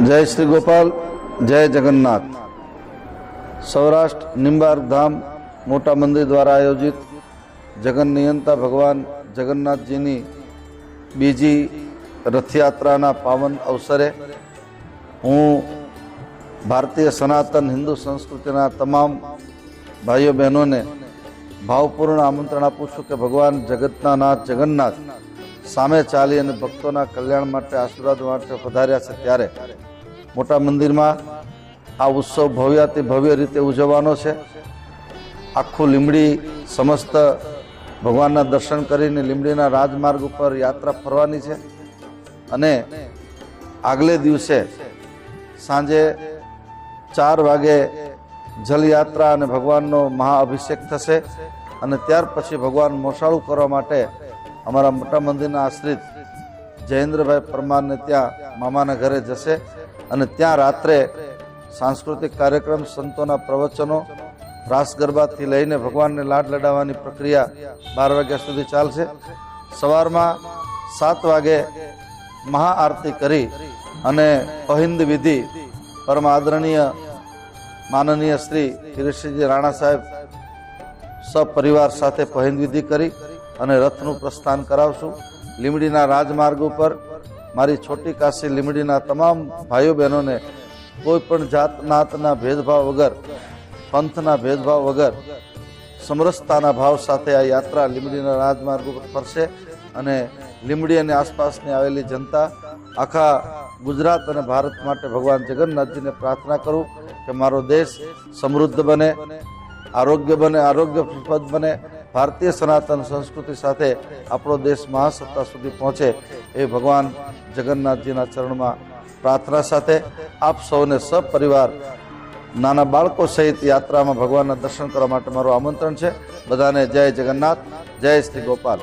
जय श्री गोपाल, जय जगन्नाथ। सौराष्ट्र निंबार्क धाम मोटा मंदिर द्वारा आयोजित जगन नियंता भगवान जगन्नाथजीनी बीजी रथयात्रा पावन अवसरे हूँ भारतीय सनातन हिंदू संस्कृति तमाम भाईओ बहनों ने भावपूर्ण आमंत्रण आपू छूँ कि भगवान जगतना नाथ जगन्नाथ सामे चाली अने भक्तों कल्याण माटे आशीर्वाद माटे पधार्या छे। त्यारे मोटा मंदिर में आ उत्सव भव्याति भव्य रीते उजवવાનો छे। आखू લીંબડી समस्त भगवानना दर्शन करीने લીંબડીના राजमार्ग पर यात्रा फरवानी छे अने आगले दिवसे सांजे 4 वागे जल यात्रा अने भगवाननो महाअभिषेक थशे अने त्यार पछी भगवान मोशाळू करवा माटे अमारा मोटा मंदिरना आश्रित जयेन्द्रभाई परमार ने त्या मामाना घरे जशे अने त्या रात्रे सांस्कृतिक कार्यक्रम, संतोना प्रवचनों, रास गरबाथी लईने भगवान ने लाड लडाववानी प्रक्रिया 12 वाग्या सुधी चालशे। सवारमां 7 वागे महाआरती करी अने पहिंद विधि परम आदरणीय माननीय श्री किरीटसिंहजी राणा साहेब सपरिवार साथे पहिंद विधि करी अने रथनु प्रस्थान करावशुं। લીંબડીના राजमार्ग पर मारी छोटी काशी લીંબડીના तमाम भाईओ बहनों ने कोईपण जात नातना भेदभाव वगर, पंथना भेदभाव वगर समरसताना भाव साथे आ यात्रा લીંબડીના राजमार्ग पर फरशे अने લીંબડી अने आसपासनी आवेली जनता आखा गुजरात अने भारत माटे भगवान जगन्नाथजी ने प्रार्थना करूँ कि मारो देश समृद्ध बने, आरोग्य बने, आरोग्यप्रद बने, भारतीय सनातन संस्कृति साथे आपणो देश महासत्ता सुधी पहुँचे ए भगवान जगन्नाथजीना चरणमां प्रार्थना साथे आप सौने सपरिवार नाना बाळको सहित यात्रा में भगवानना दर्शन करवा माटे मारुं आमंत्रण छे। बधाने जय जगन्नाथ, जय श्री गोपाल।